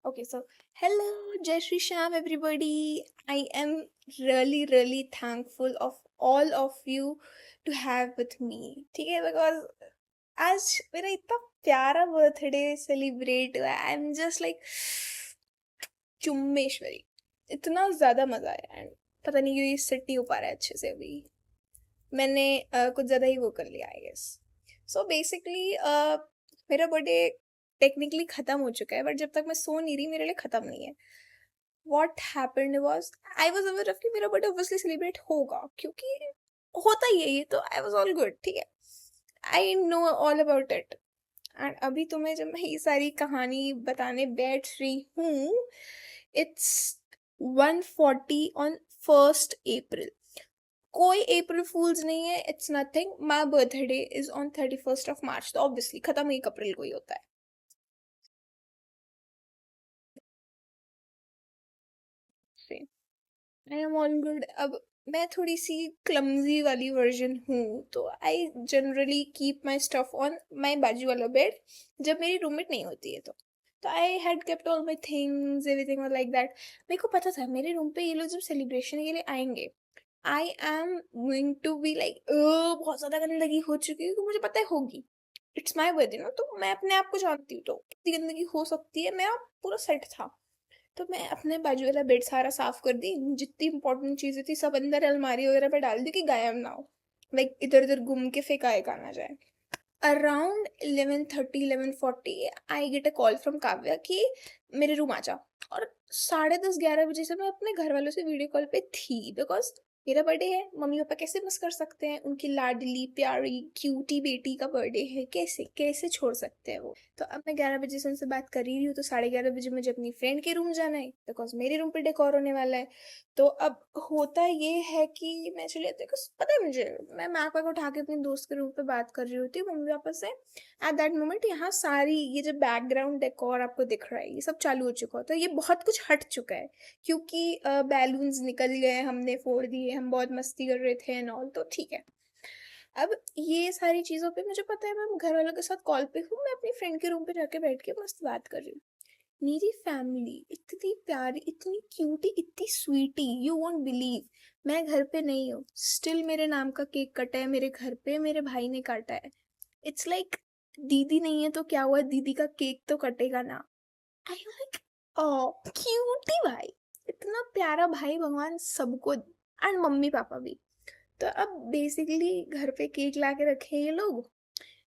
Okay, so hello, Jai Shri Sham, everybody. I am really thankful of all of you to have with me. ठीक है, because आज मेरा इतना प्यारा birthday celebrate हुआ. I am just like चुम्मेश्वरी. इतना ज्यादा मजा आया एंड पता नहीं क्यों ये सेट नहीं हो पा रहा है अच्छे से अभी. मैंने कुछ ज्यादा ही वो कर लिया आई गेस. सो बेसिकली मेरा बर्थडे टेक्निकली खत्म हो चुका है, बट जब तक मैं सो नहीं रही मेरे लिए खत्म नहीं है. What happened was I was aware of कि मेरा बर्थडे ऑब्वियसली सेलिब्रेट होगा क्योंकि होता ही है ये, तो आई वाज ऑल गुड. ठीक है, I know all about it. And अभी तुम्हें जब मैं ये सारी कहानी बताने बैठ रही हूँ, इट्स 1:40 ऑन 1st April. कोई अप्रैल फूल्स नहीं है, it's nothing. My birthday is on 31st of March, तो ऑब्वियसली खत्म 1 अप्रैल को ही होता है. I am all good. अब मैं थोड़ी सी क्लमजी वाली वर्जन हूँ, तो I generally keep my stuff on my बाजू वाला बेड जब मेरी रूममेट नहीं होती है. तो I had kept all my things, everything was like that. मेरे को पता था मेरे रूम पे ये लोग जब सेलिब्रेशन के लिए आएंगे, I am going to be like बहुत ज्यादा गंदगी हो चुकी है, क्योंकि मुझे पता है होगी. इट्स माई बर्थडे ना, तो मैं अपने आप को जानती हूँ, तो कितनी गंदगी हो सकती है. मेरा पूरा सेट था, तो मैं अपने बाजू वाला बेड सारा साफ कर दी. जितनी इंपॉर्टेंट चीजें थी सब अंदर अलमारी वगैरह पे डाल दी कि गायब ना हो, लाइक इधर उधर घूम के फेंका ना जाए. Around 11:30 11:40 I get a call from Kavya कि मेरे रूम आ जा. और 10:30 11 बजे से मैं अपने घर वालों से वीडियो कॉल पे थी, बिकॉज मेरा बर्थडे है. मम्मी पापा कैसे मिस कर सकते हैं, उनकी लाडली प्यारी क्यूटी बेटी का बर्थडे है, कैसे कैसे छोड़ सकते हैं वो. तो अब मैं 11 बजे से उनसे बात कर ही रही हूँ, तो 11:30 बजे मुझे अपनी फ्रेंड के रूम जाना है, बिकॉज मेरे रूम पे डेकोर होने वाला है. तो अब होता ये है कि मैं चली जाती हूँ, पता है मुझे, मैं मैक वैक उठा के अपने दोस्त के रूम पे बात कर रही होती हूँ मम्मी पापा से. एट दैट मोमेंट यहाँ सारी ये जो बैकग्राउंड डेकोर आपको दिख रहा है, ये सब चालू हो चुका होता है. ये बहुत कुछ हट चुका है, क्योंकि बैलून्स निकल गए, हमने फोड़ दिए, हम बहुत मस्ती कर रहे थे एंड ऑल, तो ठीक है. अब ये सारी चीज़ों पे मुझे पता है मैं घर वालों के साथ कॉल पे हूँ, मैं अपनी फ्रेंड के रूम पे जाके बैठ के मस्त बात कर रही हूँ. मेरी फैमिली इतनी प्यारी, इतनी क्यूटी, इतनी स्वीटी, यू वोंट बिलीव. मैं घर पे नहीं हूँ, स्टिल मेरे नाम का केक कटा है मेरे घर पे, मेरे भाई ने काटा है. इट्स लाइक दीदी नहीं है तो क्या हुआ, दीदी का केक तो कटेगा ना. आई लाइक ओ क्यूटी भाई, इतना प्यारा भाई भगवान सबको, एंड मम्मी पापा भी. तो अब बेसिकली घर पे केक ला के रखे ये लोग,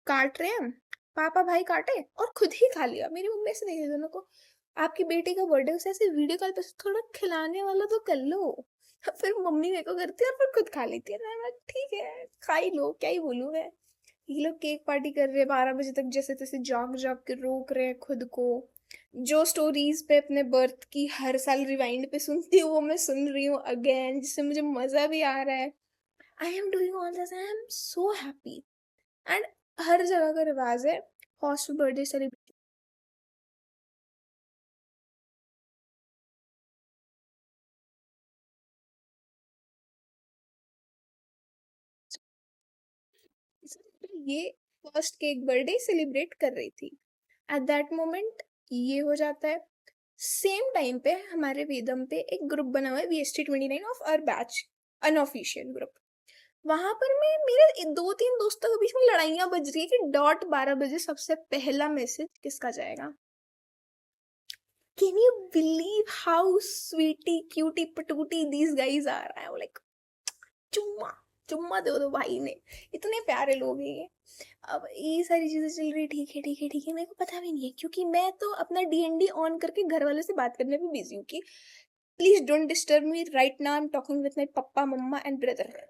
काट रहे हैं. पापा भाई काटे और खुद ही खा लिया. मेरी मम्मी से देखे दोनों को, आपकी बेटी का बर्थडे, उसे ऐसे वीडियो कॉल पे थोड़ा खिलाने वाला तो कर लो. फिर मम्मी मेरे को करती है और फिर खुद खा लेती है. मैं ठीक है खा ही लो, क्या ही बोलूँ मैं. ये लोग केक पार्टी कर रहे हैं 12 बजे तक, जैसे तैसे जाग जाग के रोक रहे हैं खुद को. जो स्टोरीज पे अपने बर्थ की हर साल रिवाइंड पे सुनती हूँ, वो मैं सुन रही हूँ अगेन, जिससे मुझे मजा भी आ रहा है. I am doing all this, I am so happy. And हर जगह का रिवाज है हॉस्टल बर्थडे सेलिब्रेशन. ये फर्स्ट केक बर्थडे सेलिब्रेट कर रही थी. एट दैट मोमेंट ये हो जाता है. सेम टाइम पे हमारे वेदम पे एक ग्रुप बना हुआ है, VST 29 of our batch, unofficial group. वहां पर मैं मेरे दो तीन दोस्तों के बीच में लड़ाइयां बज रही है कि डॉट 12 बजे सबसे पहला मैसेज किसका जाएगा. Can you believe how sweetie cutie patootie these guys are. I am like चुम्मा, चुम्मा दो भाई ने, इतने प्यारे लोग हैं ये. अब ये सारी चीजें चल रही, ठीक है मेरे को पता भी नहीं है, क्योंकि मैं तो अपना DND ऑन करके घर वालों से बात करने में बिजी हूँ कि please don't disturb me right now, I am talking with my papa mama and brother.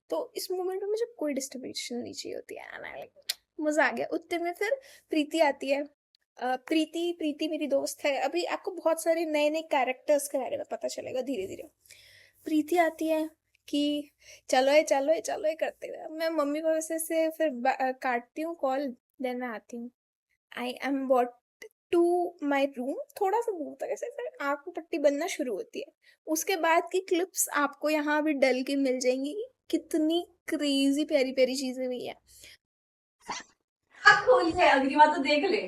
तो इस मोमेंट में मुझे कोई डिस्टर्बेशन नहीं चाहिए होती है. And I like, मजा आ गया. उतने में फिर प्रीति आती है. प्रीति प्रीति मेरी दोस्त है. अभी आपको बहुत सारे नए नए कैरेक्टर्स के बारे में पता चलेगा धीरे धीरे. प्रीति आती है कि चलो ये करते हुए मैं मम्मी पापा से फिर काटती हूँ कॉल. देन मैं आती हूँ. I am want to my room, थोड़ा सा दूर तक ऐसे फिर आँख में पट्टी बनना शुरू होती है. उसके बाद की क्लिप्स आपको यहाँ अभी डल के मिल जाएंगी. कितनी क्रेजी प्यारी प्यारी चीजें हुई है. खोल के अग्रिमा तो देख ले.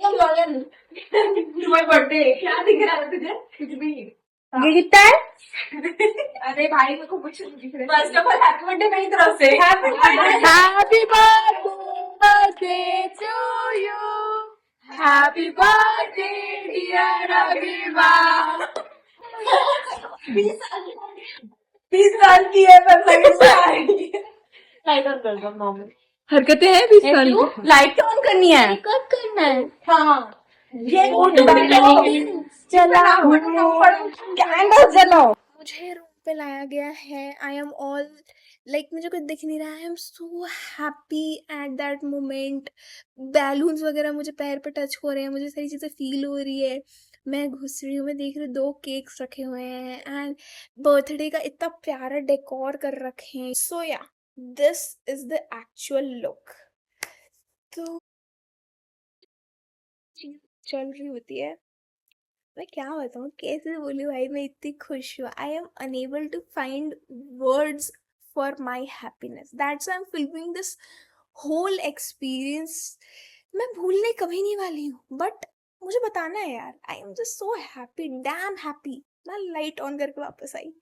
तुम्हारा बर्थडे क्या दिख रहा है तुझे? कुछ भी ये कितना है? अरे भाई मेरे को कुछ नहीं दिख रहा। First of all happy birthday मेरी तरफ से। Happy birthday to you, happy birthday dear Abhima. 20 साल की है पर लगे लाइट ऑन कर दो मॉम। हरकतें हैं 20 साल की। लाइट ऑन करनी है। कब करना है? हाँ ये चलाओ कैंडल जलाओ। मुझे रूम पे लाया गया है। आई एम ऑल लाइक मुझे कुछ दिख नहीं रहा है। I am so happy at that moment. Balloons वगैरह मुझे पैर पे टच हो रहे हैं, मुझे सारी चीज़ें फील हो रही है। मैं घुस रही हूँ, मैं देख रही हूँ 2 केक्स रखे हुए हैं एंड बर्थडे का इतना प्यारा डेकोर कर रखे हैं। सो या this is the actual look. तो चीज़ चल रही होती है, मैं क्या बताऊँ, कैसे बोलूँ भाई, मैं इतनी खुश हूँ। I am unable to find words for my happiness. That's I am filming this whole experience. मैं भूलने कभी नहीं वाली हूँ, बट मुझे बताना है यार। आई am just so happy, dam happy. मैं लाइट ऑन करके वापस आई।